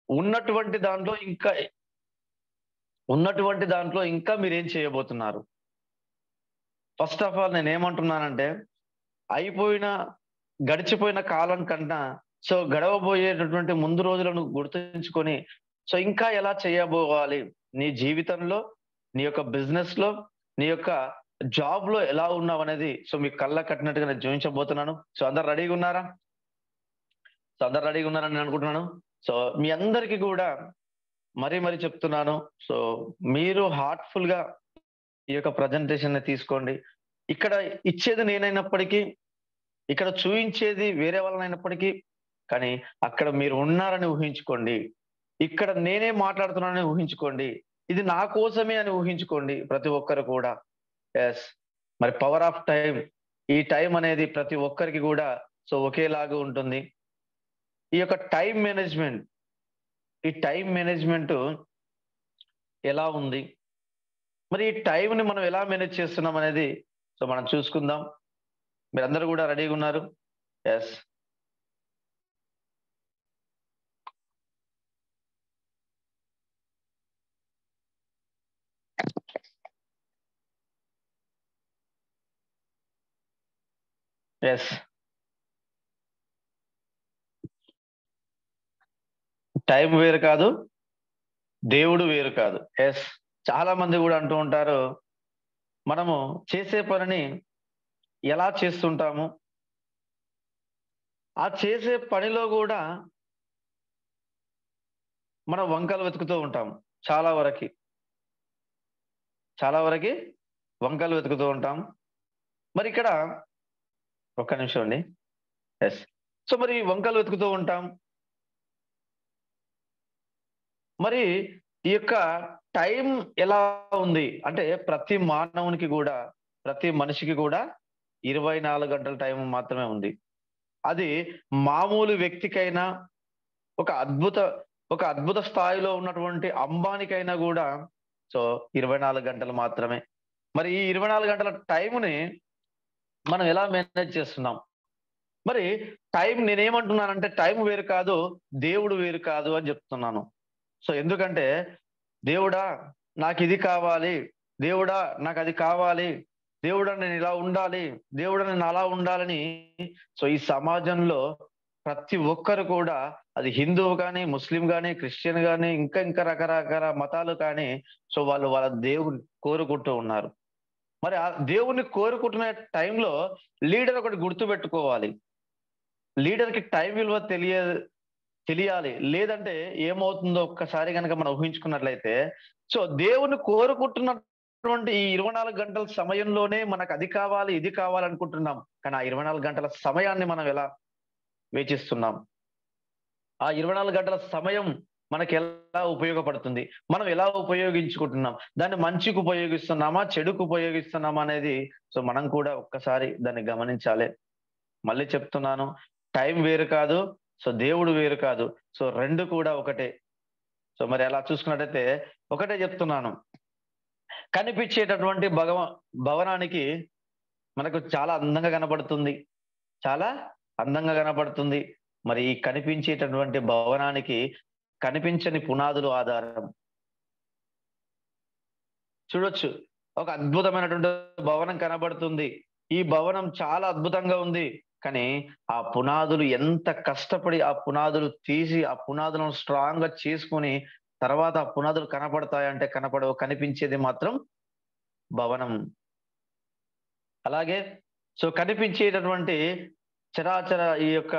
ఉన్నటువంటి దాంట్లో ఇంకా ఉన్నటువంటి దాంట్లో ఇంకా మీరేం చేయబోతున్నారు? ఫస్ట్ ఆఫ్ ఆల్ నేనేమంటున్నానంటే, అయిపోయిన గడిచిపోయిన కాలం కన్నా గడవబోయేటటువంటి ముందు రోజులను గుర్తుంచుకొని, ఇంకా ఎలా చేయబోవాలి? నీ జీవితంలో, నీ యొక్క బిజినెస్‌లో, నీ యొక్క జాబ్‌లో ఎలా ఉన్నావనేది మీకు కళ్ళకు కట్టినట్టుగా నేను చూయించబోతున్నాను. అందరూ రెడీగున్నారా? అందరూ రెడీగున్నారని నేను అనుకుంటున్నాను. మీ అందరికీ గూడా మరీ చెప్తున్నాను. సో, మీరు హార్ట్‌ఫుల్‌గా ఈ యొక్క ప్రజెంటేషన్‌ని తీసుకోండి. ఇక్కడ ఇచ్చేది నేనైనప్పటికీ, ఇక్కడ చూయించేది వేరే వాళ్ళనైనప్పటికీ, కానీ అక్కడ మీరు ఉన్నారని ఊహించుకోండి. ఇక్కడ నేనే మాట్లాడుతున్నానని ఊహించుకోండి. ఇది నా కోసమే అని ఊహించుకోండి ప్రతి ఒక్కరు కూడా. యెస్. మరి పవర్ ఆఫ్ టైమ్. ఈ టైం అనేది ప్రతి ఒక్కరికి గూడా ఒకేలాగా ఉంటుంది. ఈ యొక్క టైమ్ మేనేజ్‌మెంట్, ఈ టైమ్ మేనేజ్‌మెంటు ఎలా ఉంది? మరి ఈ టైమ్‌ని మనం ఎలా మేనేజ్ చేస్తున్నాం అనేది మనం చూసుకుందాం. మీరందరూ గూడా రెడీగున్నారు? యెస్. యెస్. టైం వేరు కాదు. దేవుడు వేరు కాదు. యెస్. చాలా మంది గూడా అంటూ ఉంటారు, మనము చేసే పనిని ఎలా చేస్తుంటాము? ఆ చేసే పనిలో గూడా మనం వంకలు వెతుకుతూ ఉంటాం. చాలా వరకి. చాలా వరకి వంకలు వెతుకుతూ ఉంటాం. మరిక్కడ ఒక్క నిమిషం అండి. యెస్. మరి వంకలు వెతుకుతూ ఉంటాం. మరి ఈ యొక్క టైం ఎలా ఉంది? అంటే ప్రతి మానవునికి గూడా, ప్రతి మనిషికి గూడా 24 గంటల టైం మాత్రమే ఉంది. అది మామూలు వ్యక్తికైనా, ఒక అద్భుత ఒక అద్భుత స్థాయిలో ఉన్నటువంటి అంబానికైనా గూడా 24 గంటలు మాత్రమే. మరి ఈ 24 గంటల టైముని మనం ఎలా మేనేజ్ చేస్తున్నాం? మరి టైం నేనేమంటున్నానంటే టైం వేరు కాదు, దేవుడు వేరు కాదు అని జెప్తున్నాను. ఎందుకంటే, దేవుడా నాకిది కావాలి, దేవుడా నాకది కావాలి, దేవుడా నేనిలా ఉండాలి, దేవుడా నేను అలా ఉండాలని ఈ సమాజంలో ప్రతి ఒక్కరు కూడా అది హిందువు గాని, ముస్లిం గాని, క్రిస్టియన్ గాని, ఇంకా రకరకాల మతాలు కానీ వాళ్ళు వాళ్ళ దేవుడిని కోరుకుంటూ ఉన్నారు. మరి ఆ దేవుడిని కోరుకుంటున్న టైంలో లీడర్ ఒకటి గుర్తుపెట్టుకోవాలి. లీడర్‌కి టైం విలువ తెలియాలి. లేదంటే ఏమవుతుందో ఒక్కసారి గనక మనం ఊహించుకున్నట్లయితే, దేవుడిని కోరుకుంటున్నటువంటి ఈ 24 గంటల సమయంలోనే మనకది కావాలి, ఇది కావాలనుకుంటున్నాం. కానీ ఆ 24 గంటల సమయాన్ని మనం ఎలా వేచిస్తున్నాం? ఆ 24 గంటల సమయం మనకెలా ఉపయోగపడుతుంది? మనం ఎలా ఉపయోగించుకుంటున్నాం? దాన్ని మంచికి ఉపయోగిస్తున్నామా? చెడుకు ఉపయోగిస్తున్నామా? అనేది మనం కూడా ఒక్కసారి దాన్ని గమనించాలి. మళ్ళీ చెప్తున్నాను. టైం వేరు కాదు. దేవుడు వేరు కాదు. 2 కూడా ఒకటే. మరి అలా చూసుకున్నట్టయితే ఒకటే చెప్తున్నాను. కనిపించేటటువంటి భవనానికి మనకు చాలా అందంగా కనబడుతుంది. చాలా అందంగా కనబడుతుంది. మరి ఈ కనిపించేటటువంటి భవనానికి కనిపించని పునాదులు ఆధారం. చూడొచ్చు. ఒక అద్భుతమైనటువంటి భవనం కనబడుతుంది. ఈ భవనం చాలా అద్భుతంగా ఉంది. కానీ ఆ పునాదులు ఎంత కష్టపడి ఆ పునాదులు తీసి, ఆ పునాదులను స్ట్రాంగ్‌గా చేసుకొని, తర్వాత ఆ పునాదులు కనపడతాయంటే కనపడవు. కనిపించేది మాత్రం భవనం. అలాగే కనిపించేటటువంటి చరాచర ఈ యొక్క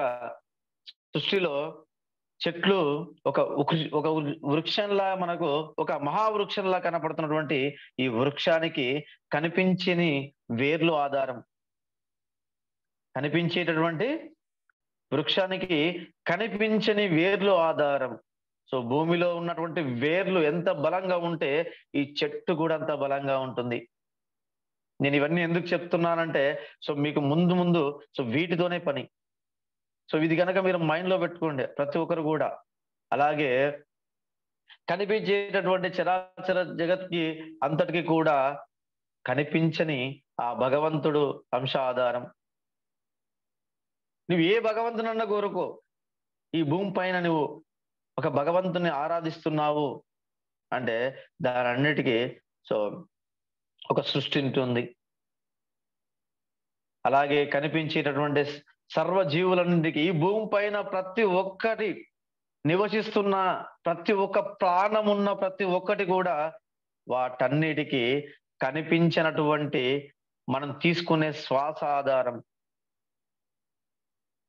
సృష్టిలో చెట్లు ఒక వృక్షంలా మనకు ఒక మహావృక్షంలా కనపడుతున్నటువంటి ఈ వృక్షానికి కనిపించని వేర్లు ఆధారం. కనిపించేటటువంటి వృక్షానికి కనిపించని వేర్లు ఆధారం. భూమిలో ఉన్నటువంటి వేర్లు ఎంత బలంగా ఉంటే ఈ చెట్టు కూడా అంత బలంగా ఉంటుంది. నేను ఇవన్నీ ఎందుకు చెప్తున్నానంటే మీకు ముందు వీటితోనే పని. ఇది గనక మీరు మైండ్‌లో పెట్టుకోండి ప్రతి ఒక్కరు గూడా. అలాగే కనిపించేటటువంటి చరాచర జగత్‌కి అంతటికి కూడా కనిపించని ఆ భగవంతుడు అంశ ఆధారం. నువ్వు ఏ భగవంతునన్నా కోరుకో. ఈ భూమి పైన నువ్వు ఒక భగవంతుని ఆరాధిస్తున్నావు అంటే దాని అన్నిటికీ సో ఒక సృష్టి ఉంటుంది. అలాగే కనిపించేటటువంటి సర్వ జీవులన్నిటికీ ఈ భూమి పైన ప్రతి ఒక్కటి నివసిస్తున్న ప్రతి ఒక్క ప్రాణం ఉన్న ప్రతి ఒక్కటి కూడా వాటన్నిటికీ కనిపించినటువంటి మనం తీసుకునే శ్వాస ఆధారం.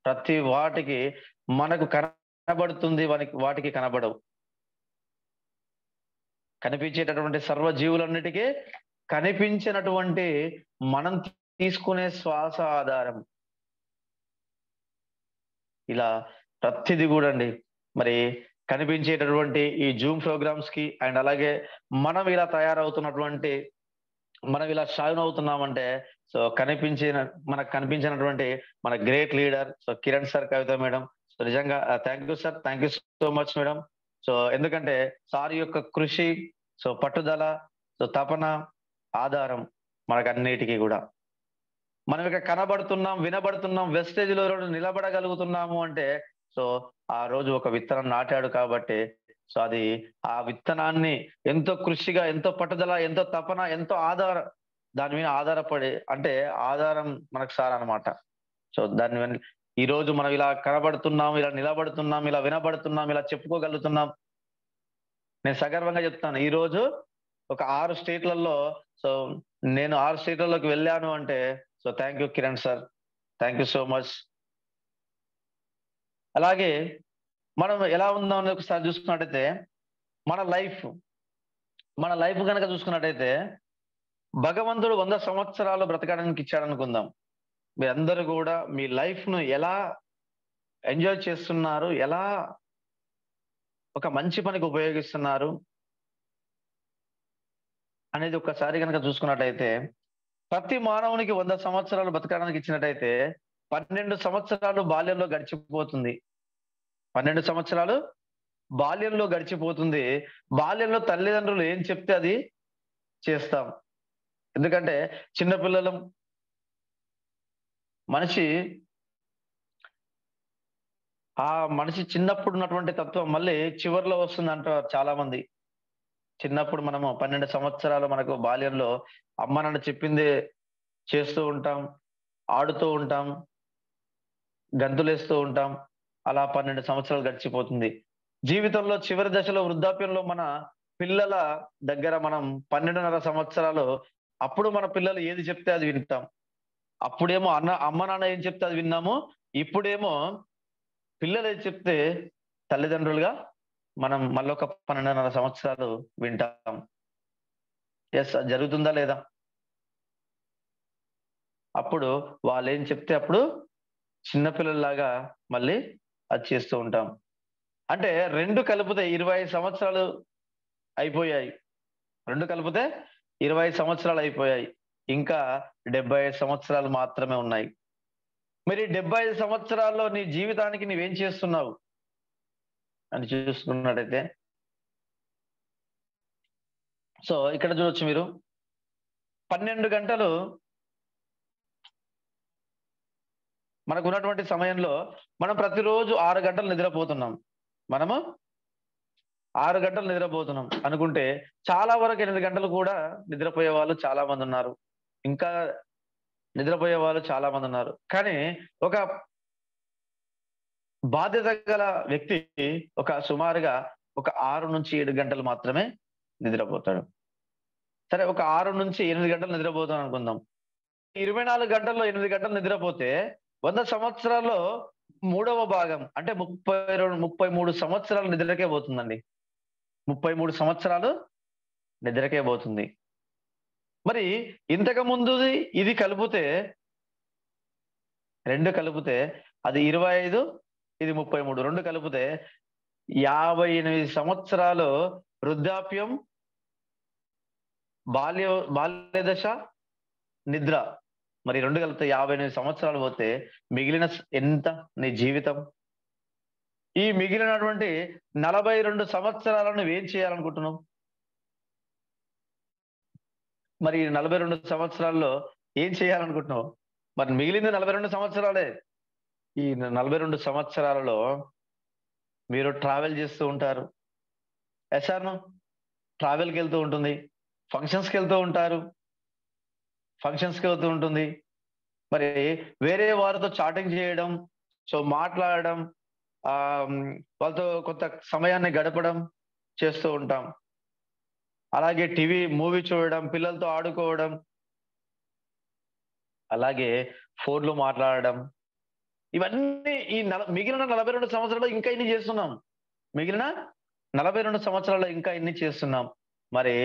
ప్రతి వాటికి మనకు కనబడుతుంది, వాటికి కనబడవు. కనిపించేటటువంటి సర్వ జీవులన్నిటికీ కనిపించినటువంటి మనం తీసుకునే శ్వాస ఆధారం. ఇలా ప్రతిది కూడా అండి మరి కనిపించేటటువంటి ఈ జూమ్ ప్రోగ్రామ్స్ కి అండ్ అలాగే మనం ఇలా తయారవుతున్నటువంటి మనం ఇలా షైన్ అవుతున్నామంటే సో మనకు కనిపించినటువంటి మన great leader so Kiran sir, Kavitha madam. So నిజంగా thank you sir, thank you so much madam. So ఎందుకంటే సార్ యొక్క కృషి, సో పట్టుదల, సో తపన ఆధారం మనకన్నిటికీ కూడా. మనం ఇక కనబడుతున్నాం, వినబడుతున్నాం, వెస్టేజ్ లో నిలబడగలుగుతున్నాము అంటే సో ఆ రోజు ఒక విత్తనం నాటాడు కాబట్టి సో అది ఆ విత్తనాన్ని ఎంతో కృషిగా, ఎంతో పట్టుదల, ఎంతో తపన, ఎంతో దాని మీద ఆధారపడి అంటే ఆధారం మనకు సార్ అనమాట. సో దాని ఈ రోజు మనం ఇలా కనబడుతున్నాం, ఇలా నిలబడుతున్నాం, ఇలా వినబడుతున్నాం, ఇలా చెప్పుకోగలుగుతున్నాం. నేను సగర్వంగా చెప్తాను, ఈ రోజు ఒక 6 స్టేట్లలో సో నేను 6 స్టేట్లలోకి వెళ్ళాను అంటే so thank you Kiran sir, thank you so much. అలాగే మనం ఎలా ఉందాం అని ఒకసారి చూసుకున్నట్టయితే మన లైఫ్ కనుక చూసుకున్నట్టయితే భగవంతుడు 100 సంవత్సరాలు బ్రతకడానికి ఇచ్చాడు అనుకుందాం. మీరందరూ కూడా మీ లైఫ్ ను ఎలా ఎంజాయ్ చేస్తున్నారు, ఎలా ఒక మంచి పనికి ఉపయోగిస్తున్నారు అనేది ఒక్కసారి కనుక చూసుకున్నట్టయితే ప్రతి మానవునికి 100 సంవత్సరాలు బ్రతకడానికి ఇచ్చినట్టయితే 12 సంవత్సరాలు బాల్యంలో గడిచిపోతుంది. 12 సంవత్సరాలు బాల్యంలో గడిచిపోతుంది. బాల్యంలో తల్లిదండ్రులు ఏం చెప్తే అది చేస్తాం. ఎందుకంటే చిన్నపిల్లలం, మనిషి చిన్నప్పుడు ఉన్నటువంటి తత్వం మళ్ళీ చివరిలో వస్తుంది అంటారు చాలా మంది. చిన్నప్పుడు మనము 12 సంవత్సరాలు మనకు బాల్యంలో అమ్మ నాన్న చెప్పిందే చేస్తూ ఉంటాం, ఆడుతూ ఉంటాం, గంతులేస్తూ ఉంటాం. అలా 12 సంవత్సరాలు గడిచిపోతుంది. జీవితంలో చివరి దశలో వృద్ధాప్యంలో మన పిల్లల దగ్గర మనం 12.5 సంవత్సరాలు అప్పుడు మన పిల్లలు ఏది చెప్తే అది వింటాం. అప్పుడేమో అమ్మ నాన్న ఏం చెప్తే అది విన్నాము. ఇప్పుడేమో పిల్లలు ఏది చెప్తే తల్లిదండ్రులుగా మనం మళ్ళీ ఒక 12.5 సంవత్సరాలు వింటాం. ఎస్, అది జరుగుతుందా లేదా? అప్పుడు వాళ్ళు ఏం చెప్తే అప్పుడు చిన్నపిల్లల్లాగా మళ్ళీ అది చేస్తూ ఉంటాం. అంటే 2 కలిపితే 25 సంవత్సరాలు అయిపోయాయి. 2 కలిపితే 25 సంవత్సరాలు అయిపోయాయి. ఇంకా 75 సంవత్సరాలు మాత్రమే ఉన్నాయి. మరి 75 సంవత్సరాల్లో నీ జీవితానికి నువ్వేం చేస్తున్నావు అని చూసుకున్నట్టయితే సో ఇక్కడ చూడొచ్చు మీరు 12 గంటలు మనకు ఉన్నటువంటి సమయంలో మనం ప్రతిరోజు 6 గంటలు నిద్రపోతున్నాం. మనము 6 గంటలు నిద్రపోతున్నాం అనుకుంటే చాలా వరకు 8 గంటలు కూడా నిద్రపోయే వాళ్ళు చాలా మంది ఉన్నారు. ఇంకా నిద్రపోయే వాళ్ళు చాలా మంది ఉన్నారు. కానీ ఒక బాధ్యత గల వ్యక్తి సుమారుగా ఒక 6 నుంచి 7 గంటలు మాత్రమే నిద్రపోతాడు. సరే, ఒక 6 నుంచి 8 గంటలు నిద్రపోతాం అనుకుందాం. 24 గంటల్లో 8 గంటలు నిద్రపోతే 100 సంవత్సరాల్లో 3వ భాగం అంటే 33 సంవత్సరాలు నిద్రకే పోతుందండి. 33 సంవత్సరాలు నిద్రకే పోతుంది. మరి ఇంతకు ముందుది ఇది కలిపితే 2 కలిపితే అది 25, ఇది 33, 2 కలిపితే 58 సంవత్సరాలు వృద్ధాప్యం, బాల్య దశ, నిద్ర. మరి 2 కలిపితే 58 సంవత్సరాలు పోతే మిగిలిన ఎంత నీ జీవితం? ఈ మిగిలినటువంటి 42 సంవత్సరాలను నువ్వేం చేయాలనుకుంటున్నావు? మరి 42 సంవత్సరాల్లో ఏం చేయాలనుకుంటున్నావు? మరి మిగిలింది 42 సంవత్సరాలే. ఈ 42 సంవత్సరాలలో మీరు ట్రావెల్ చేస్తూ ఉంటారు. ఎస్ఆర్ను ట్రావెల్కి వెళ్తూ ఉంటుంది, ఫంక్షన్స్కి వెళ్తూ ఉంటారు, ఫంక్షన్స్కి వెళ్తూ ఉంటుంది. మరి వేరే వారితో చాటింగ్ చేయడం, సో మాట్లాడడం, వాళ్ళతో కొంత సమయాన్ని గడపడం చేస్తూ ఉంటాం. అలాగే మూవీ చూడడం, పిల్లలతో ఆడుకోవడం, అలాగే ఫోన్లు మాట్లాడడం, ఇవన్నీ మిగిలిన 42 సంవత్సరాలు ఇంకా ఇన్ని చేస్తున్నాం. మిగిలిన 42 సంవత్సరాలు ఇంకా ఇన్ని చేస్తున్నాం. మరి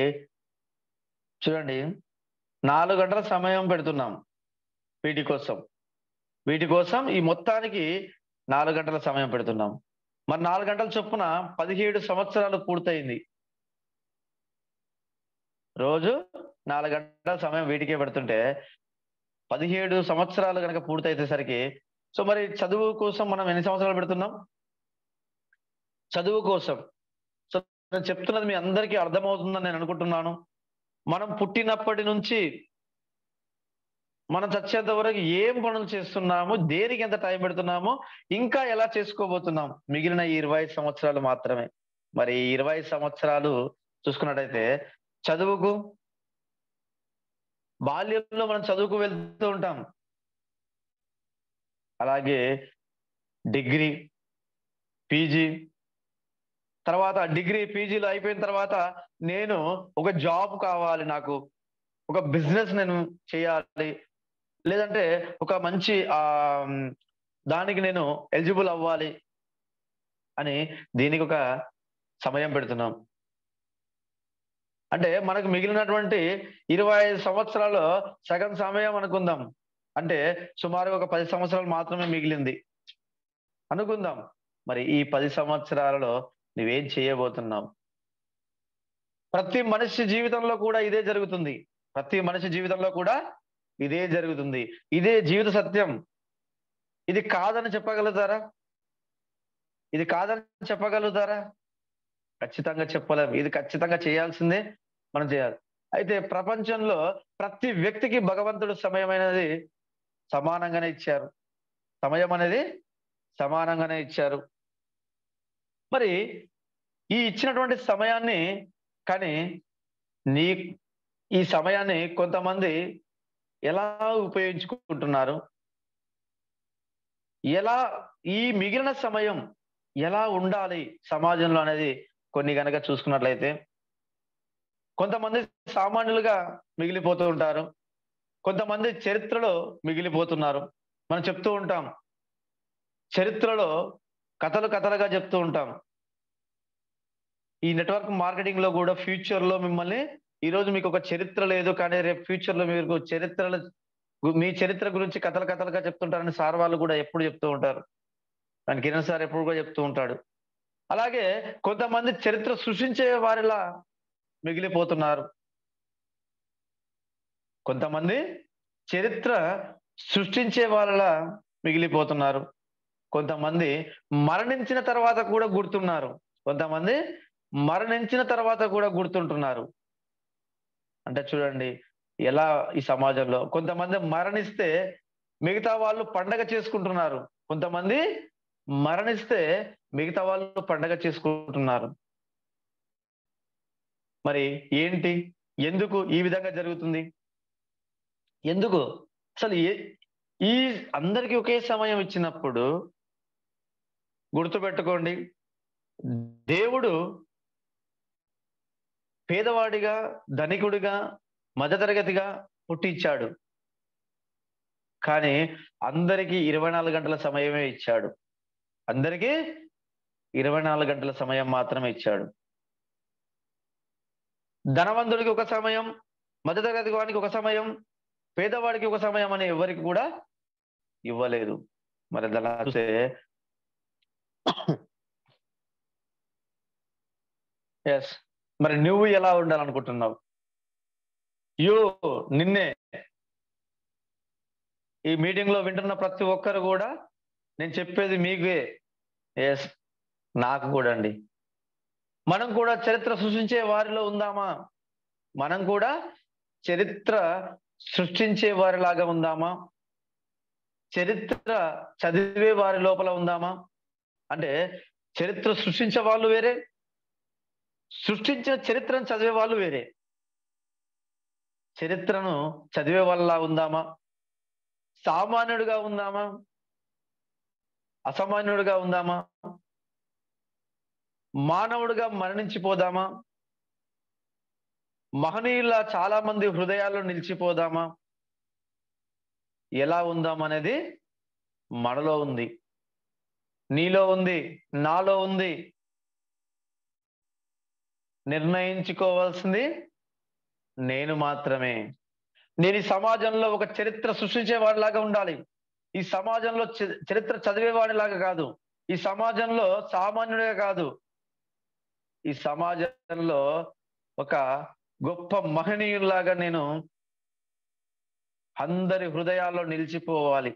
చూడండి, 4 గంటల సమయం పెడుతున్నాం వీటి కోసం. వీటి కోసం ఈ మొత్తానికి 4 గంటల సమయం పెడుతున్నాం. మరి 4 గంటల చొప్పున 17 సంవత్సరాలు పూర్తయింది. రోజు 4 గంటల సమయం వీటికే పెడుతుంటే 17 సంవత్సరాలు కనుక పూర్తయితేసరికి, సో మరి చదువు కోసం మనం ఎన్ని సంవత్సరాలు పెడుతున్నాం? చదువు కోసం. సో నేను చెప్తున్నది మీ అందరికీ అర్థమవుతుందని నేను అనుకుంటున్నాను. మనం పుట్టినప్పటి నుంచి మనం చచ్చేంత వరకు ఏం పనులు చేస్తున్నాము, దేనికి ఎంత టైం పెడుతున్నాము, ఇంకా ఎలా చేసుకోబోతున్నాం, మిగిలిన 20 సంవత్సరాలు మాత్రమే. మరి 20 సంవత్సరాలు చూసుకున్నట్టయితే చదువుకు, బాల్యంలో మనం చదువుకు వెళ్తూ ఉంటాం. అలాగే డిగ్రీ, పీజీ, తర్వాత డిగ్రీ పీజీలో అయిపోయిన తర్వాత నేను ఒక జాబ్ కావాలి, నాకు ఒక బిజినెస్ నేను చేయాలి, లేదంటే ఒక మంచి దానికి నేను ఎలిజిబుల్ అవ్వాలి అని దీనికి ఒక సమయం పెడుతున్నాం. అంటే మనకు మిగిలినటువంటి 25 సంవత్సరాల్లో సగం సమయం అనుకుందాం. అంటే సుమారుగా ఒక 10 సంవత్సరాలు మాత్రమే మిగిలింది అనుకుందాం. మరి ఈ 10 సంవత్సరాలలో నువ్వేం చేయబోతున్నావు? ప్రతి మనిషి జీవితంలో కూడా ఇదే జరుగుతుంది. ప్రతి మనిషి జీవితంలో కూడా ఇదే జరుగుతుంది. ఇదే జీవిత సత్యం. ఇది కాదని చెప్పగలుగుతారా? ఇది కాదని చెప్పగలుగుతారా? ఖచ్చితంగా చెప్పలేం. ఇది ఖచ్చితంగా చేయాల్సిందే మనం చేయాలి. అయితే ప్రపంచంలో ప్రతి వ్యక్తికి భగవంతుడు సమయం అనేది సమానంగానే ఇచ్చారు. సమయం అనేది సమానంగానే ఇచ్చారు. మరి ఈ ఇచ్చినటువంటి సమయాన్ని కానీ ఈ సమయాన్ని కొంతమంది ఎలా ఉపయోగించుకుంటున్నారు, ఎలా ఈ మిగిలిన సమయం ఎలా ఉండాలి సమాజంలో అనేది కొన్ని గనక చూసుకున్నట్లయితే, కొంతమంది సామాన్యులుగా మిగిలిపోతూ ఉంటారు, కొంతమంది చరిత్రలో మిగిలిపోతున్నారు. మనం చెప్తూ ఉంటాం, చరిత్రలో కథలుగా చెప్తూ ఉంటాం. ఈ నెట్వర్క్ మార్కెటింగ్ లో కూడా ఫ్యూచర్ లో మిమ్మల్ని, ఈరోజు మీకు ఒక చరిత్ర లేదు, కానీ రేపు ఫ్యూచర్ లో మీరు మీ చరిత్ర గురించి కథలుగా చెప్తుంటారని సార్ వాళ్ళు కూడా ఎప్పుడు చెప్తూ ఉంటారు. దాని కిరణ్ సార్ ఎప్పుడు కూడా చెప్తూ ఉంటాడు. అలాగే కొంతమంది చరిత్ర సృష్టించే వారిలా మిగిలిపోతున్నారు. కొంతమంది చరిత్ర సృష్టించే వాళ్ళలా మిగిలిపోతున్నారు. కొంతమంది మరణించిన తర్వాత కూడా గుర్తున్నారు. కొంతమంది మరణించిన తర్వాత కూడా గుర్తుంటున్నారు. అంటే చూడండి ఎలా ఈ సమాజంలో కొంతమంది మరణిస్తే మిగతా వాళ్ళు పండగ చేసుకుంటున్నారు, కొంతమంది మరణిస్తే మిగతా వాళ్ళు పండగ చేసుకుంటున్నారు. మరి ఏంటి, ఎందుకు ఈ విధంగా జరుగుతుంది? ఎందుకు అసలు ఈ అందరికీ ఒకే సమయం ఇచ్చినప్పుడు గుర్తుపెట్టుకోండి, దేవుడు పేదవాడిగా, ధనికుడిగా, మధ్యతరగతిగా పుట్టించాడు. కానీ అందరికీ 24 గంటల సమయమే ఇచ్చాడు. అందరికీ 24 గంటల సమయం మాత్రమే ఇచ్చాడు. ధనవంతుడికి ఒక సమయం, మధ్యతరగతి వానికి ఒక సమయం, పేదవాడికి ఒక సమయం అని ఎవరికి కూడా ఇవ్వలేదు. మరి అలా చూస్తే ఎస్, మరి నువ్వు ఎలా ఉండాలనుకుంటున్నావు? నిన్నే ఈ మీటింగ్ లో వింటున్న ప్రతి ఒక్కరు కూడా నేను చెప్పేది మీకే. ఎస్, నాకు కూడా అండి. మనం కూడా చరిత్ర సృష్టించే వారిలో ఉందామా? మనం కూడా చరిత్ర సృష్టించే వారిలాగా ఉందామా? చరిత్ర చదివే వారి లోపల ఉందామా? అంటే చరిత్ర సృష్టించే వాళ్ళు వేరే, సృష్టించిన చరిత్రను చదివే వాళ్ళు వేరే. చరిత్రను చదివే వాళ్ళలా ఉందామా, సామాన్యుడిగా ఉందామా, అసామాన్యుడిగా ఉందామా, మానవుడిగా మరణించిపోదామా, మహనీయుల చాలా మంది హృదయాల్లో నిలిచిపోదామా, ఎలా ఉందామనేది మనలో ఉంది, నీలో ఉంది, నాలో ఉంది. నిర్ణయించుకోవాల్సింది నేను మాత్రమే. నేను ఈ సమాజంలో ఒక చరిత్ర సృష్టించేవాడిలాగా ఉండాలి. ఈ సమాజంలో చరిత్ర చదివేవాడిలాగా కాదు. ఈ సమాజంలో సామాన్యుడిగా కాదు. ఈ సమాజంలో ఒక గొప్ప మహనీయుల్లాగా నేను అందరి హృదయాల్లో నిలిచిపోవాలి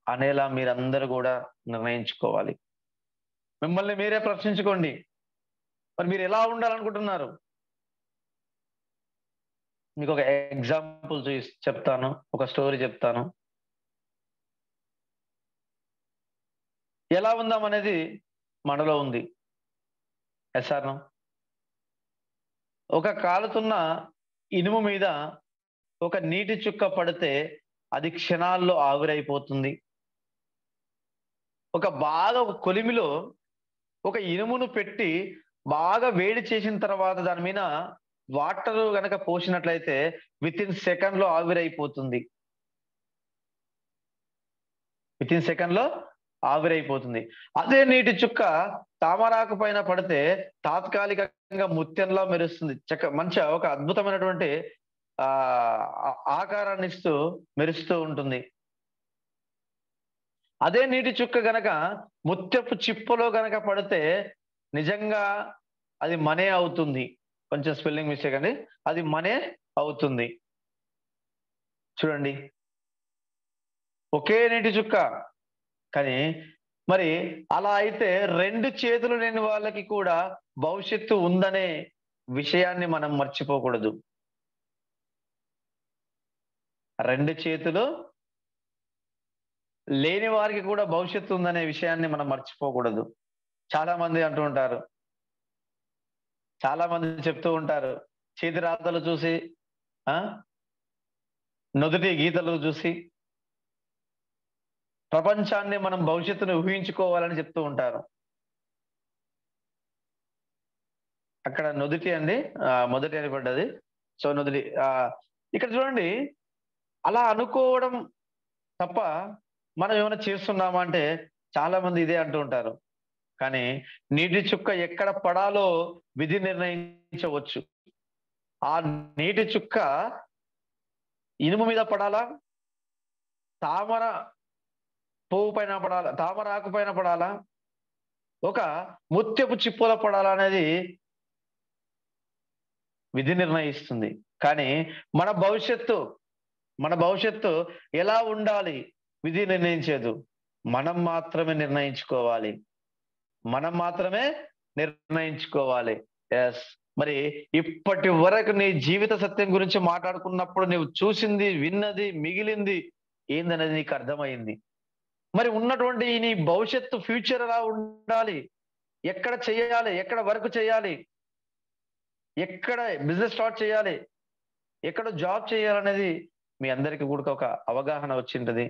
అనేలా మీరందరూ కూడా నిర్ణయించుకోవాలి. మిమ్మల్ని మీరే ప్రశ్నించుకోండి. మరి మీరు ఎలా ఉండాలనుకుంటున్నారు? మీకు ఒక ఎగ్జాంపుల్ చెప్తాను, ఒక స్టోరీ చెప్తాను. ఎలా ఉందాం అనేది మనలో ఉంది. ఎస్ఆర్ను ఒక కాలుతున్న ఇనుము మీద ఒక నీటి చుక్క పడితే అది క్షణాల్లో ఆవిరైపోతుంది. ఒక కొలిమిలో ఒక ఇనుమును పెట్టి బాగా వేడి చేసిన తర్వాత దాని మీద వాటర్ గనక పోసినట్లయితే వితిన్ సెకండ్ లో ఆవిరైపోతుంది. వితిన్ సెకండ్ లో ఆవిరైపోతుంది. అదే నీటి చుక్క తామరాకు పైన పడితే తాత్కాలికంగా ముత్యంలా మెరుస్తుంది. మంచి ఒక అద్భుతమైనటువంటి ఆకారాన్ని ఇస్తూ మెరుస్తూ ఉంటుంది. అదే నీటి చుక్క గనక ముత్యపు చిప్పలో గనక పడితే నిజంగా అది మనే అవుతుంది. కొంచెం స్పెల్లింగ్ మిస్టేక్ అండి, అది మనే అవుతుంది. చూడండి, ఒకే నీటి చుక్క. కానీ మరి అలా అయితే రెండు చేతులు లేని వాళ్ళకి కూడా భవిష్యత్తు ఉందనే విషయాన్ని మనం మర్చిపోకూడదు. రెండు చేతులు లేని వారికి కూడా భవిష్యత్తు ఉందనే విషయాన్ని మనం మర్చిపోకూడదు. చాలా మంది అంటూ ఉంటారు, చాలా మంది చెప్తూ ఉంటారు, చేతి రాతలు చూసి, నుదుటి గీతలు చూసి ప్రపంచాన్ని మనం భవిష్యత్తును ఊహించుకోవాలని చెప్తూ ఉంటారు. అక్కడ నుదుటి అండి, మొదటి అని పడ్డది. సో నుదుటి. ఇక్కడ చూడండి, అలా అనుకోవడం తప్ప మనం ఏమైనా చేస్తున్నామా అంటే చాలా మంది ఇదే అంటూ ఉంటారు. కానీ నీటి చుక్క ఎక్కడ పడాలో విధి నిర్ణయించవచ్చు. ఆ నీటి చుక్క ఇనుము మీద పడాలా, తామర పువ్వు పైన పడాలా, తామర ఆకు పైన పడాలా, ఒక ముత్యపు చిప్పుల పడాలా అనేది విధి నిర్ణయిస్తుంది. కానీ మన భవిష్యత్తు ఎలా ఉండాలి విధి నిర్ణయించేదు. మనం మాత్రమే నిర్ణయించుకోవాలి. ఎస్. మరి ఇప్పటి వరకు నీ జీవిత సత్యం గురించి మాట్లాడుకున్నప్పుడు నువ్వు చూసింది, విన్నది, మిగిలింది ఏందనేది నీకు అర్థమైంది. మరి ఉన్నటువంటి నీ భవిష్యత్తు, ఫ్యూచర్ ఎలా ఉండాలి, ఎక్కడ చేయాలి, ఎక్కడ వర్క్ చేయాలి, ఎక్కడ బిజినెస్ స్టార్ట్ చేయాలి, ఎక్కడ జాబ్ చేయాలనేది మీ అందరికీ కూడా ఒక అవగాహన వచ్చింటది.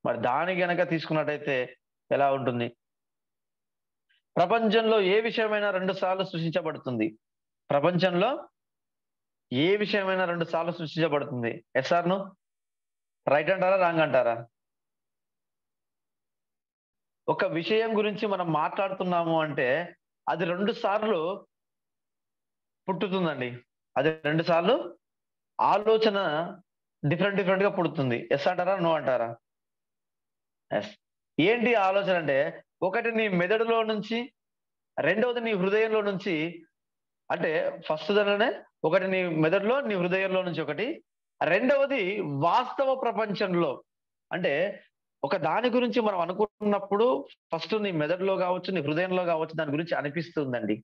మరి దాని గనక తీసుకున్నట్టయితే ఎలా ఉంటుంది? ప్రపంచంలో ఏ విషయమైనా 2 సార్లు సృష్టించబడుతుంది. ప్రపంచంలో ఏ విషయమైనా 2 సార్లు సృష్టించబడుతుంది. ఎస్ఆర్ను రైట్ అంటారా, రాంగ్ అంటారా? ఒక విషయం గురించి మనం మాట్లాడుతున్నాము అంటే అది 2 సార్లు పుట్టుతుందండి. అది 2 సార్లు ఆలోచన డిఫరెంట్ గా పుడుతుంది. ఎస్ అంటారా, నో అంటారా? ఎస్. ఏంటి ఆలోచన అంటే, ఒకటి నీ మెదడులో నుంచి, రెండవది నీ హృదయంలో నుంచి. అంటే ఫస్ట్ దానిలోనే ఒకటి నీ మెదడులో, నీ హృదయంలో నుంచి ఒకటి, రెండవది వాస్తవ ప్రపంచంలో. అంటే ఒక దాని గురించి మనం అనుకున్నప్పుడు ఫస్ట్ నీ మెదడులో కావచ్చు, నీ హృదయంలో కావచ్చు, దాని గురించి అనిపిస్తుందండి.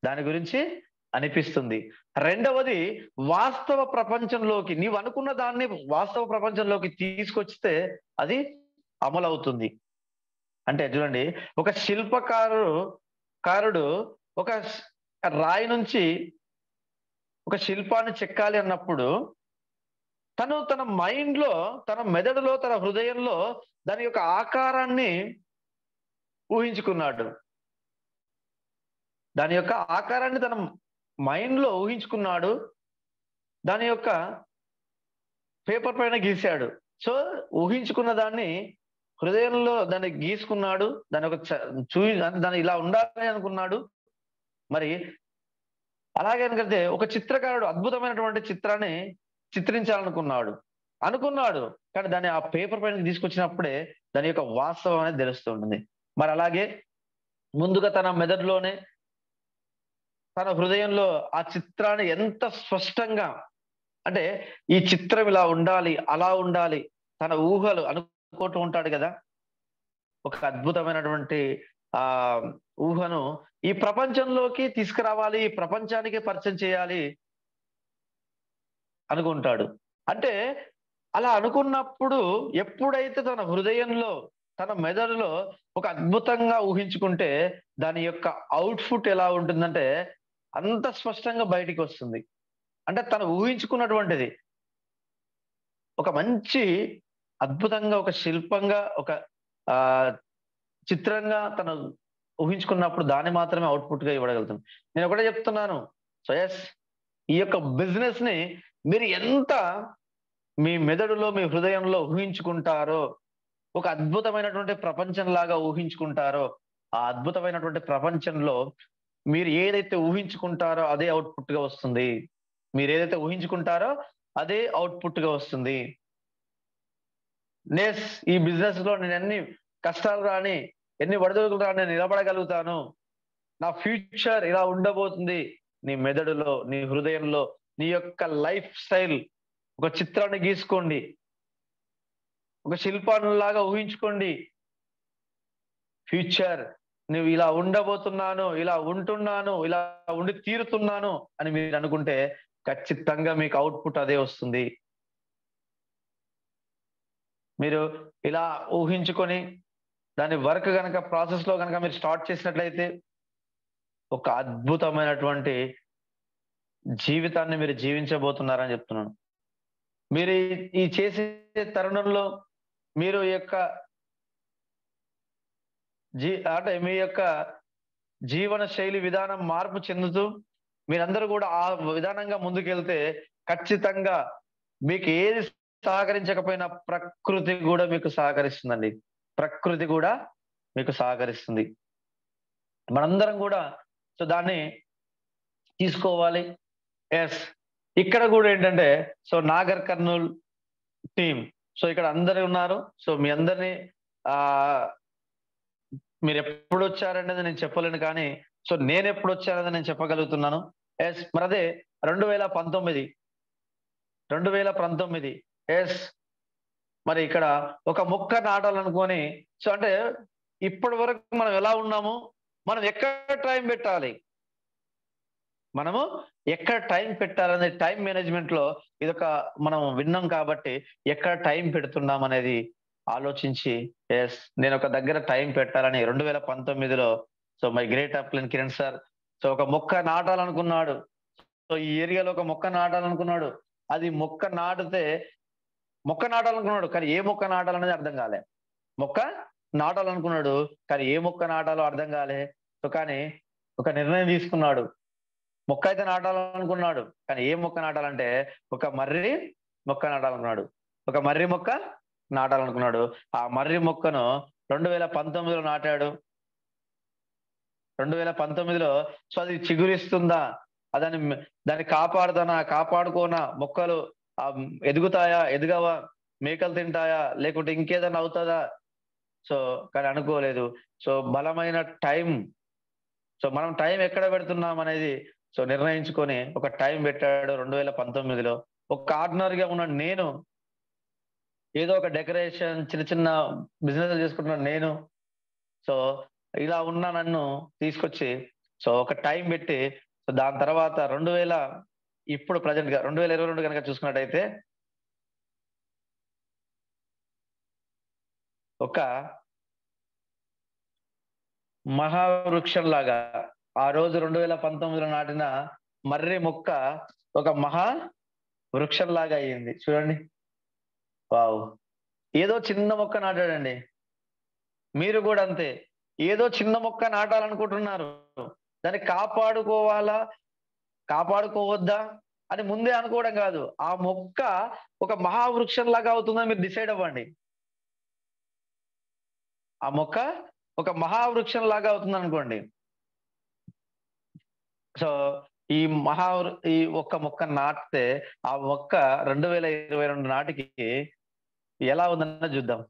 దాని గురించి అనిపిస్తుంది. రెండవది వాస్తవ ప్రపంచంలోకి, నీవు అనుకున్న దాన్ని వాస్తవ ప్రపంచంలోకి తీసుకొచ్చితే అది అమలవుతుంది. అంటే చూడండి, ఒక కారుడు ఒక రాయి నుంచి ఒక శిల్పాన్ని చెక్కాలి అన్నప్పుడు తన మైండ్ లో, తన మెదడులో, తన హృదయంలో దాని యొక్క ఆకారాన్ని ఊహించుకున్నాడు. దాని యొక్క ఆకారాన్ని తన మైండ్ లో ఊహించుకున్నాడు. దాని యొక్క పేపర్ పైన గీశాడు. సో ఊహించుకున్న దాన్ని హృదయంలో దాన్ని గీసుకున్నాడు. దాని ఒక దాన్ని ఇలా ఉండాలి అనుకున్నాడు. మరి అలాగే అనుకుంటే ఒక చిత్రకారుడు అద్భుతమైనటువంటి చిత్రాన్ని చిత్రించాలనుకున్నాడు అనుకున్నాడు కానీ దాన్ని ఆ పేపర్ పైన తీసుకొచ్చినప్పుడే దాని యొక్క వాస్తవం అనేది తెలుస్తుంటుంది. మరి అలాగే ముందుగా తన మెదడులోనే, తన హృదయంలో ఆ చిత్రాన్ని ఎంత స్పష్టంగా, అంటే ఈ చిత్రం ఇలా ఉండాలి, అలా ఉండాలి, తన ఊహలు అనుకుంటూ ఉంటాడు కదా. ఒక అద్భుతమైనటువంటి ఆ ఊహను ఈ ప్రపంచంలోకి తీసుకురావాలి, ఈ ప్రపంచానికి పరిచయం చేయాలి అనుకుంటాడు. అంటే అలా అనుకున్నప్పుడు ఎప్పుడైతే తన హృదయంలో, తన మెదడులో ఒక అద్భుతంగా ఊహించుకుంటే దాని యొక్క అవుట్పుట్ ఎలా ఉంటుందంటే అంత స్పష్టంగా బయటికి వస్తుంది. అంటే తను ఊహించుకున్నటువంటిది ఒక మంచి అద్భుతంగా, ఒక శిల్పంగా, ఒక ఆ చిత్రంగా తను ఊహించుకున్నప్పుడు దాన్ని మాత్రమే అవుట్పుట్ గా ఇవ్వగలుగుతుంది. నేను ఒకటే చెప్తున్నాను. సో ఎస్, ఈ యొక్క బిజినెస్ ని మీరు ఎంత మీ మెదడులో, మీ హృదయంలో ఊహించుకుంటారో, ఒక అద్భుతమైనటువంటి ప్రపంచం లాగా ఊహించుకుంటారో, ఆ అద్భుతమైనటువంటి ప్రపంచంలో మీరు ఏదైతే ఊహించుకుంటారో అదే అవుట్పుట్ గా వస్తుంది. మీరు ఏదైతే ఊహించుకుంటారో అదే అవుట్పుట్ గా వస్తుంది. నెస్ ఈ బిజినెస్ లో నేను ఎన్ని కష్టాలు రాని, ఎన్ని ఒడిదుడుకులు రాని నేను నిలబడగలుగుతాను. నా ఫ్యూచర్ ఇలా ఉండబోతుంది. నీ మెదడులో, నీ హృదయంలో నీ యొక్క లైఫ్ స్టైల్ ఒక చిత్రాన్ని గీసుకోండి. ఒక శిల్పాన్నిలాగా ఊహించుకోండి. ఫ్యూచర్ నువ్వు ఇలా ఉండబోతున్నాను, ఇలా ఉంటున్నాను, ఇలా ఉండి తీరుతున్నాను అని మీరు అనుకుంటే ఖచ్చితంగా మీకు అవుట్పుట్ అదే వస్తుంది. మీరు ఇలా ఊహించుకొని దాని వర్క్ గనక, ప్రాసెస్ లో గనక మీరు స్టార్ట్ చేసినట్లయితే ఒక అద్భుతమైనటువంటి జీవితాన్ని మీరు జీవించబోతున్నారని చెప్తున్నాను. మీరు ఈ చేసే తరుణంలో మీరు యొక్క అంటే మీ యొక్క జీవన శైలి విధానం మార్పు చెందుతూ మీరందరూ కూడా ఆ విధానంగా ముందుకెళ్తే ఖచ్చితంగా మీకు ఏది సహకరించకపోయినా ప్రకృతి కూడా మీకు సహకరిస్తుందండి. ప్రకృతి కూడా మీకు సహకరిస్తుంది. మనందరం కూడా సో దాన్ని తీసుకోవాలి. ఎస్, ఇక్కడ కూడా ఏంటంటే so Nagar Kurnool team, so ఇక్కడ అందరూ ఉన్నారు. సో మీ అందరినీ ఆ మీరు ఎప్పుడు వచ్చారనేది నేను చెప్పలేను కానీ సో నేను ఎప్పుడు వచ్చానని నేను చెప్పగలుగుతున్నాను. ఎస్, మరి అదే 2019 ఎస్, మరి ఇక్కడ ఒక మొక్క నాటాలనుకొని, సో అంటే ఇప్పటి వరకు మనం ఎలా ఉన్నాము, మనం ఎక్కడ టైం పెట్టాలి, మనము ఎక్కడ టైం పెట్టాలనే టైం మేనేజ్మెంట్ లో ఇదొక మనం విన్నాం కాబట్టి ఎక్కడ టైం పెడుతున్నాం అనేది ఆలోచించి ఎస్ నేను ఒక దగ్గర టైం పెట్టాలని 2019లో so my great upline Kiran sir so ఒక మొక్క నాటాలనుకున్నాడు. సో ఈ ఏరియాలో ఒక మొక్క నాటాలనుకున్నాడు. అది మొక్క నాటాలనుకున్నాడు కానీ ఏ మొక్క నాటాలనేది అర్థం కాలే. మొక్క నాటాలనుకున్నాడు కానీ ఏ మొక్క నాటాలో అర్థం కాలే. సో కానీ ఒక నిర్ణయం తీసుకున్నాడు. మొక్క అయితే నాటాలనుకున్నాడు కానీ ఏ మొక్క నాటాలంటే ఒక మర్రి మొక్క నాటాలనుకున్నాడు. ఒక మర్రి మొక్క నాటాలనుకున్నాడు. ఆ మర్రి మొక్కను 2019లో నాటాడు. 2019లో సో అది చిగురిస్తుందా, దాన్ని కాపాడుకోనా, మొక్కలు ఎదుగుతాయా, ఎదగవా, మేకలు తింటాయా, లేకుంటే ఇంకేదైనా అవుతుందా. సో కానీ అనుకోలేదు. సో బలమైన టైం, సో మనం టైం ఎక్కడ పెడుతున్నాం అనేది సో నిర్ణయించుకొని ఒక టైం పెట్టాడు 2019లో. ఒక ఆర్డినరీగా ఉన్న నేను, ఏదో ఒక డెకరేషన్ చిన్న చిన్న బిజినెస్ చేసుకుంటున్నాను నేను. సో ఇలా ఉన్న నన్ను తీసుకొచ్చి సో ఒక టైం పెట్టి సో దాని తర్వాత ఇప్పుడు ప్రజెంట్ గా 2022 కనుక చూసుకున్నట్టయితే ఒక మహావృక్షంలాగా ఆ రోజు 2019లో నాటిన మర్రి మొక్క ఒక మహా వృక్షంలాగా అయ్యింది. చూడండి. వావ్! ఏదో చిన్న మొక్క నాటాడండి. మీరు గూడా అంతే. ఏదో చిన్న మొక్క నాటాలనుకుంటున్నారు. దాన్ని కాపాడుకోవాలా? కాపాడుకోవద్దా? అని ముందే అనుకోవడం గాదు. ఆ మొక్క ఒక మహావృక్షంలాగా అవుతుందని మీరు డిసైడ్ అవ్వండి. ఆ మొక్క ఒక మహావృక్షంలాగా అవుతుందనుకోండి. సో, ఈ ఒక్క మొక్క నాటితే, ఆ మొక్క 2022 నాటికి ఎలా ఉందన్నది జూద్దాం.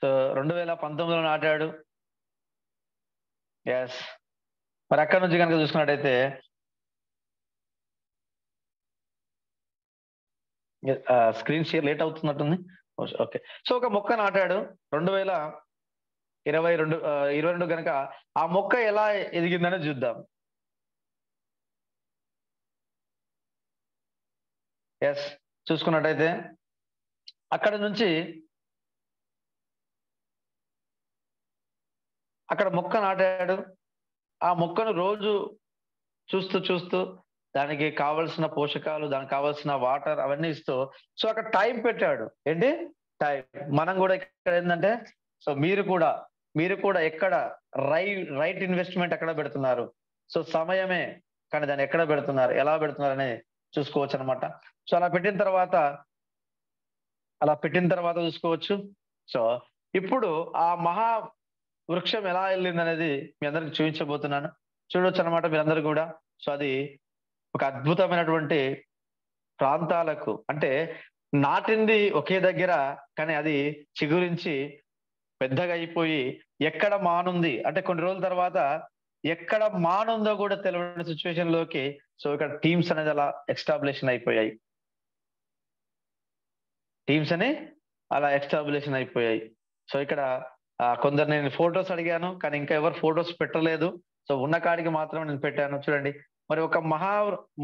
సో, 2019లో నాటాడు. యెస్. మరి అక్కడి నుంచి గనుక చూసుకున్నట్టయితే స్క్రీన్ షేర్ లేట్ అవుతున్నట్టుంది. ఓకే. సో, ఒక మొక్క నాటాడు. 22 గనక ఆ మొక్క ఎలా ఎదిగిందనేది జూద్దాం. యెస్. చూసుకున్నట్టయితే అక్కడి నుంచి అక్కడ మొక్క నాటాడు. ఆ మొక్కను రోజు చూస్తూ దానికి కావాల్సిన పోషకాలు, దానికి కావాల్సిన వాటర్ అవన్నీ ఇస్తూ సో, అక్కడ టైం పెట్టాడు. ఏంటి? టైం. మనం గూడా ఇక్కడ ఏందంటే సో, మీరు కూడా ఎక్కడ రై రైట్ ఇన్వెస్ట్‌మెంట్ ఎక్కడ పెడుతున్నారు? సో, సమయమే. కానీ దాన్ని ఎక్కడ పెడుతున్నారు? ఎలా పెడుతున్నారని చూసుకోవచ్చనమాట. సో, అలా పెట్టిన తర్వాత చూసుకోవచ్చు. సో, ఇప్పుడు ఆ వృక్షం ఎలా ఎళ్ళిందనేది మీ అందరికి చూయించబోతున్నాను. చూడొచ్చనమాట మీరందరూ గూడా. సో, అది ఒక అద్భుతమైనటువంటి ప్రాంతాలకు అంటే నాటింది ఒకే దగ్గర, కానీ అది చిగురించి పెద్దగా అయిపోయి ఎక్కడ మానుంది అంటే కొన్ని రోజుల తర్వాత ఎక్కడ మానుందో గూడా తెలవని సిట్యుయేషన్‌లోకి సో, ఇక్కడ టీమ్స్ అనేది అలా ఎస్టాబ్లిషన్ అయిపోయాయి. టీమ్స్ అని అలా ఎస్టాబ్లిషన్ అయిపోయాయి. సో, ఇక్కడ కొందరు నేను ఫోటోస్ అడిగాను. కానీ ఇంకా ఎవరు ఫోటోస్ పెట్టలేదు. సో, ఉన్న కాడికి మాత్రం నేను పెట్టాను. చూడండి. మరి ఒక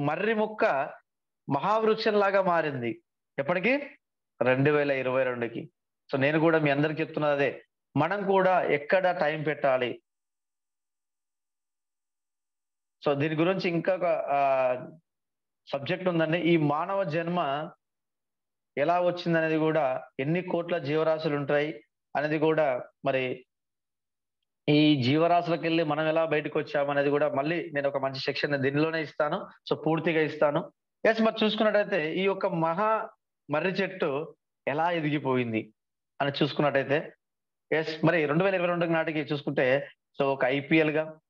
మర్రి ముక్క మహావృక్షంలాగా మారింది. ఎప్పటికి? 2022కి. సో, నేను గూడా మీ అందరికి చెప్తున్నది అదే. మనం కూడా ఎక్కడ టైం పెట్టాలి? సో, దీని గురించి ఇంకొక సబ్జెక్ట్ ఉందండి. ఈ మానవ జన్మ ఎలా వచ్చిందనేది గూడా, ఎన్ని కోట్ల జీవరాశులుంటాయి అనేది గూడా మరి ఈ జీవరాశులకెళ్ళి మనం ఎలా బయటకొచ్చామనేది గూడా మళ్ళీ నేనొక మంచి సెక్షన్ దీనిలోనే ఇస్తాను. సో, పూర్తిగా ఇస్తాను. మరి చూసుకున్నట్టయితే ఈ యొక్క మర్రి చెట్టు ఎలా ఎదిగిపోయింది అని చూసుకున్నట్టయితే మరి 2022 నాటికి చూసుకుంటే సో, ఒక ఐపీఎల్‌గా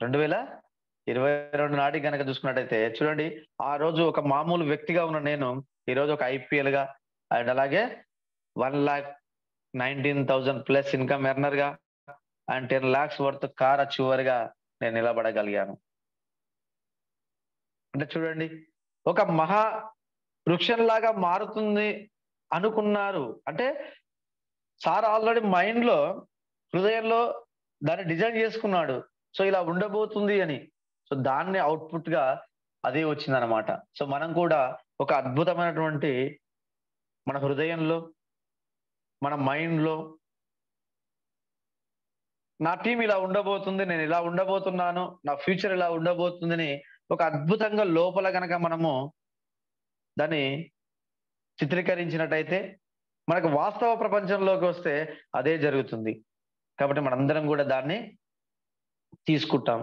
2022 నాటికి గనక చూసుకున్నట్టయితే చూడండి, ఆ రోజు ఒక మామూలు వ్యక్తిగా ఉన్న నేను ఈరోజు ఒక ఐపీఎల్‌గా అండ్ అలాగే 1,19,000 ప్లస్ ఇన్‌కమ్ ఎర్నర్‌గా అండ్ 10,00,000 వర్త్ కార్ అచీవర్‌గా నేను నిలబడగలిగాను. అంటే చూడండి, ఒక వృక్షంలాగా మారుతుంది అనుకున్నారు. అంటే సార్ ఆల్రెడీ హృదయంలో దాన్ని డిజైన్ చేసుకున్నాడు. సో, ఇలా ఉండబోతుంది అని. సో, దాన్ని ఔట్‌పుట్‌గా అదే వచ్చిందనమాట. సో, మనం కూడా ఒక అద్భుతమైనటువంటి మన హృదయంలో, మన మైండ్‌లో నా టీమ్ ఇలా ఉండబోతుంది. నేను ఇలా ఉండబోతున్నాను. నా ఫ్యూచర్ ఇలా ఉండబోతుందని ఒక అద్భుతంగా లోపల గనక మనము దాన్ని చిత్రీకరించినట్టయితే, మనకు వాస్తవ ప్రపంచంలోకొస్తే అదే జరుగుతుంది. కాబట్టి మనందరం గూడా దాన్ని తీసుకుంటాం.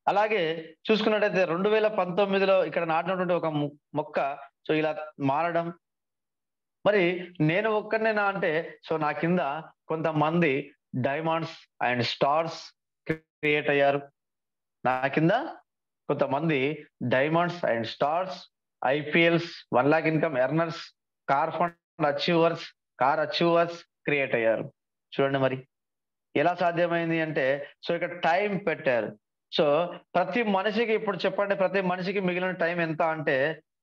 అలాగే చూసుకున్నట్టయితే 2019లో ఇక్కడ నాటినటువంటి ఒక మొక్క సో, ఇలా మారడం. మరి నేను ఒక్కడినేనా అంటే సో, నా కింద కొంతమంది డైమండ్స్ అండ్ స్టార్స్ క్రియేట్ అయ్యారు. నా కింద కొంతమంది diamonds and stars, IPLs, 1,00,000 income earners, car fund achievers, car achievers create అయ్యారు. చూడండి మరి. ఎలా సాధ్యమైంది అంటే సో, ఇక్కడ టైం పెట్టారు. సో, ప్రతి మనిషికి ఇప్పుడు చెప్పండి ప్రతి మనిషికి మిగిలిన టైం ఎంత అంటే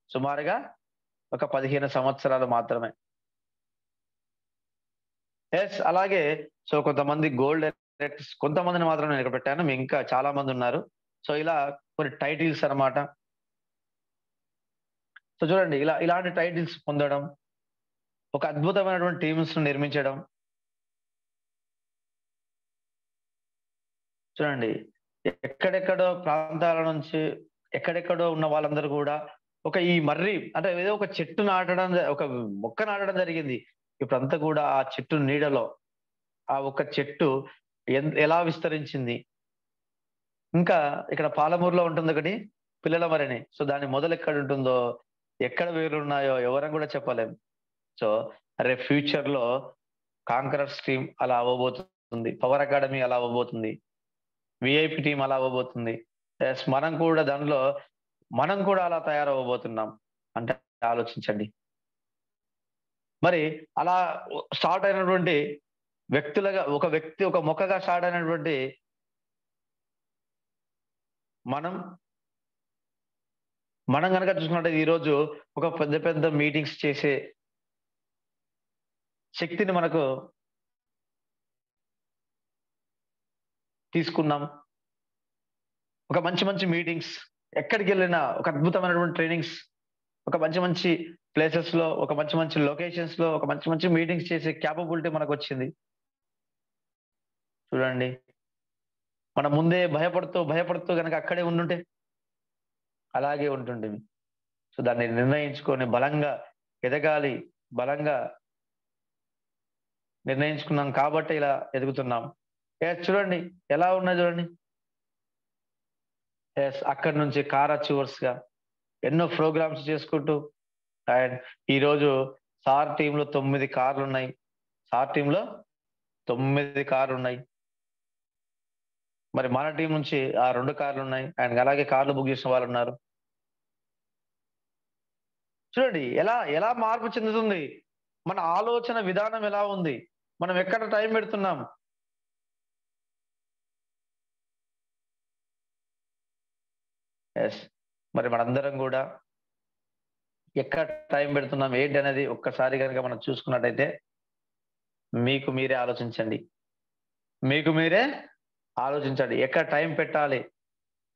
సుమారుగా ఒక 15 సంవత్సరాలు మాత్రమే. అలాగే సో, కొంతమంది గోల్డ్ ఎరెక్ట్స్ కొంతమందిని మాత్రం నేను ఇక్కడ పెట్టాను. ఇంకా చాలా మందున్నారు. సో, ఇలా కొన్ని టైటిల్స్ అన్నమాట. సో, చూడండి ఇలాంటి టైటిల్స్ పొందడం, ఒక అద్భుతమైనటువంటి టీమ్స్‌ని నిర్మించడం. చూడండి, ఎక్కడెక్కడో ప్రాంతాల నుంచి ఎక్కడెక్కడో ఉన్న వాళ్ళందరూ కూడా ఈ మర్రి అంటే ఏదో ఒక చెట్టు నాటడం ఒక మొక్క నాటడం జరిగింది. ఇప్పుడంతా కూడా ఆ చెట్టు నీడలో ఆ ఒక్క చెట్టు ఎలా విస్తరించింది. ఇంకా ఇక్కడ పాలమూరులో ఉంటుందొకటి పిల్లల మర్రి. సో దాని మొదలెక్కడుంటుందో, ఎక్కడ వేర్లున్నాయో ఎవరం కూడా చెప్పలేం. సో రేపు ఫ్యూచర్‌లో కాంకరర్ స్ట్రీమ్ అలా అవ్వబోతుంది. పవర్ అకాడమీ అలా అవ్వబోతుంది. వీఐపీ టీమ్ అలా అవ్వబోతుంది. యెస్, మనం కూడా అలా తయారవ్వబోతున్నాం. అంటే ఆలోచించండి. మరి అలా స్టార్ట్ అయినటువంటి ఒక మొక్కగా స్టార్ట్ అయినటువంటి మనం గనక చూసుకున్నట్టయితే ఈరోజు ఒక పెద్ద పెద్ద మీటింగ్స్ చేసే శక్తిని మనకు తీసుకున్నాం. ఒక మంచి మీటింగ్స్ ఎక్కడికెళ్ళినా ఒక అద్భుతమైనటువంటి ట్రైనింగ్స్, ఒక మంచి ప్లేసెస్‌లో, ఒక మంచి లొకేషన్స్‌లో, ఒక మంచి మీటింగ్స్ చేసే కేపబిలిటీ మనకొచ్చింది. చూడండి, మనం ముందే భయపడుతూ గనక అక్కడే ఉండుంటే అలాగే ఉంటుంటిమి. సో దాన్ని నిర్ణయించుకొని బలంగా ఎదగాలి, బలంగా నిర్ణయించుకున్నాం కాబట్టే ఇలా ఎదుగుతున్నాం. చూడండి ఎలా ఉన్నది చూడండి. అక్కడి నుంచి కార్ అచీవర్స్‌గా ఎన్నో ప్రోగ్రామ్స్ చేసుకుంటూ అండ్ ఈరోజు సార్ టీమ్‌లో 9 కార్లున్నాయి. సార్ టీమ్‌లో 9 కార్లున్నాయి. మరి మన టీం నుంచి ఆ 2 కార్లున్నాయి. అండ్ అలాగే కార్లు బుక్ చేసిన వాళ్ళున్నారు. చూడండి ఎలా మార్పు చెందుతుంది. మన ఆలోచన విధానం ఎలా ఉంది. మనం ఎక్కడ టైం పెడుతున్నాం. మరి మనందరం కూడా ఎక్కడ టైం పెడుతున్నాం ఏంటనేది ఒక్కసారి గనక మనం చూసుకున్నట్టయితే మీకు మీరే ఆలోచించండి. ఎక్కడ టైం పెట్టాలి,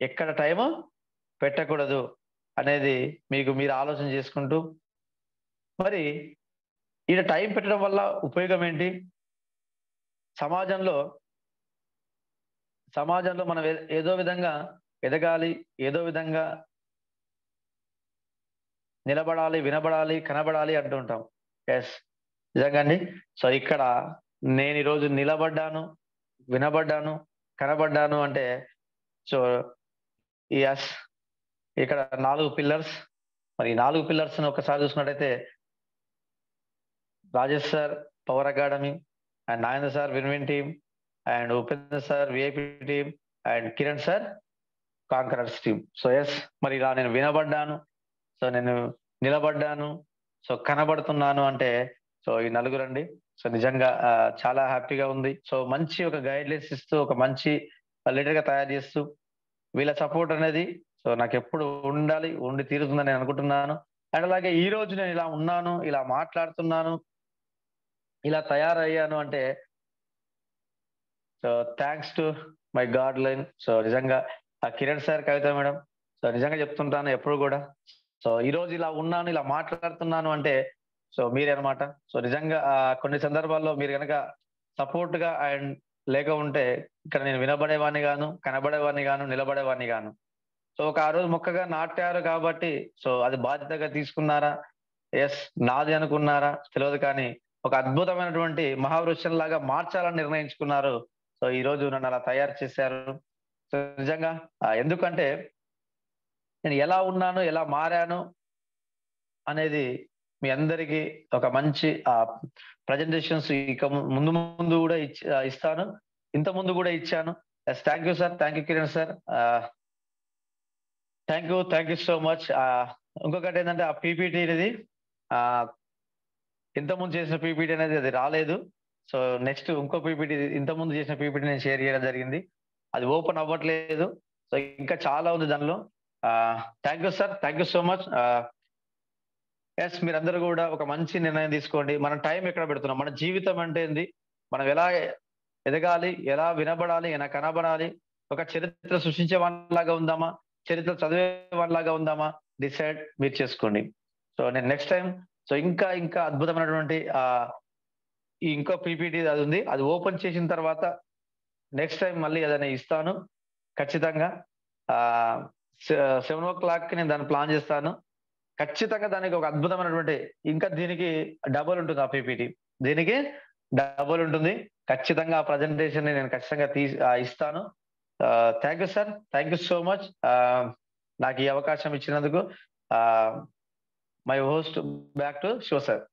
ఎక్కడ టైము పెట్టకూడదు అనేది మీకు మీరు ఆలోచన చేసుకుంటూ మరి ఈడ టైం పెట్టడం వల్ల ఉపయోగం ఏంటి? సమాజంలో మనం ఏదో విధంగా ఎదగాలి, ఏదో విధంగా నిలబడాలి, వినబడాలి, కనబడాలి అంటూ ఉంటాం. నిజంగా అండి. సో ఇక్కడ నేను ఈరోజు నిలబడ్డాను, వినబడ్డాను, కనబడ్డాను అంటే సో ఇక్కడ 4 పిల్లర్స్. మరి 4 పిల్లర్స్‌ని ఒకసారి చూసినట్టయితే Rajesh sir power academy, and Nagendra sir win team, and Upendra sir VIP team, and Kiran sir conquerors team. So మరి ఇలా నేను వినబడ్డాను, సో నేను నిలబడ్డాను, సో కనబడుతున్నాను అంటే సో ఈ నలుగురండి. సో నిజంగా చాలా హ్యాపీగా ఉంది. సో మంచి ఒక గైడ్లైన్స్ ఇస్తూ ఒక మంచి లీడర్‌గా తయారు చేస్తూ వీళ్ళ సపోర్ట్ అనేది సో నాకెప్పుడు ఉండి తీరుతుందని నేను అనుకుంటున్నాను. అండ్ అలాగే ఈ రోజు నేను ఇలా ఉన్నాను, ఇలా మాట్లాడుతున్నాను, ఇలా తయారయ్యాను అంటే so thanks to my God line. So నిజంగా Kiran sir, Kavitha madam, so నిజంగా చెప్తుంటాను ఎప్పుడు కూడా. సో ఈ రోజు ఇలా ఉన్నాను, ఇలా మాట్లాడుతున్నాను అంటే సో మీరే అన్నమాట. సో నిజంగా కొన్ని సందర్భాల్లో మీరు గనక సపోర్ట్‌గా అండ్ లేక ఉంటే ఇక్కడ నేను వినబడేవాడిని గాను, కనబడేవాడిని గాను, నిలబడేవాడిని గాను. సో ఆ రోజు మొక్కగా నాటారు కాబట్టి సో అది బాధ్యతగా తీసుకున్నారా? నాది అనుకున్నారా? తెలవదు కానీ ఒక అద్భుతమైనటువంటి మహావృక్షంలాగా మార్చాలని నిర్ణయించుకున్నారు. సో ఈ రోజు నన్ను అలా తయారు చేశారు. సో నిజంగా ఎందుకంటే నేను ఎలా ఉన్నాను, ఎలా మారాను అనేది మీ అందరికీ ఒక మంచి ప్రజెంటేషన్స్ ఇక ముందు కూడా ఇస్తాను. ఇంత ముందు కూడా ఇచ్చాను. Thank you sir. Thank you Kiran sir. Thank you so much. ఇంకొకటి ఏంటంటే ఆ పీపీటీ అనేది ఇంతకుముందు చేసిన పీపీటీ అనేది అది రాలేదు. సో నెక్స్ట్ ఇంకో పీపీటీ, ఇంతకుముందు చేసిన పీపీటీ నేను షేర్ చేయడం జరిగింది. అది ఓపెన్ అవ్వట్లేదు. సో ఇంకా చాలా ఉంది దానిలో. Thank you sir. Thank you so much. మీరందరూ కూడా ఒక మంచి నిర్ణయం తీసుకోండి. మనం టైం ఎక్కడ పెడుతున్నాం, మన జీవితం అంటే ఏంది, మనం ఎలా ఎదగాలి, ఎలా వినబడాలి, ఎలా కనబడాలి, ఒక చరిత్ర సృష్టించే వాళ్ళలాగా ఉందామా, చరిత్ర చదివే వాళ్ళలాగా ఉందామా, డిసైడ్ మీరు చేసుకోండి. సో నేను నెక్స్ట్ టైం సో ఇంకా అద్భుతమైనటువంటి ఇంకో పీపీటీ అది ఉంది. అది ఓపెన్ చేసిన తర్వాత నెక్స్ట్ టైం మళ్ళీ ఏదైనా ఇస్తాను ఖచ్చితంగా. 7:00కి నేను దాన్ని ప్లాన్ చేస్తాను. ఖచ్చితంగా దానికి ఒక అద్భుతమైనటువంటి ఇంకా దీనికి డబుల్ ఉంటుంది ఆ పీపీటీ. దీనికి డబుల్ ఉంటుంది. ఖచ్చితంగా ఆ ప్రజెంటేషన్‌ని నేను ఖచ్చితంగా ఇస్తాను. Thank you sir. Thank you so much. నాకు ఈ అవకాశం ఇచ్చినందుకు. My host back to Shiva sir.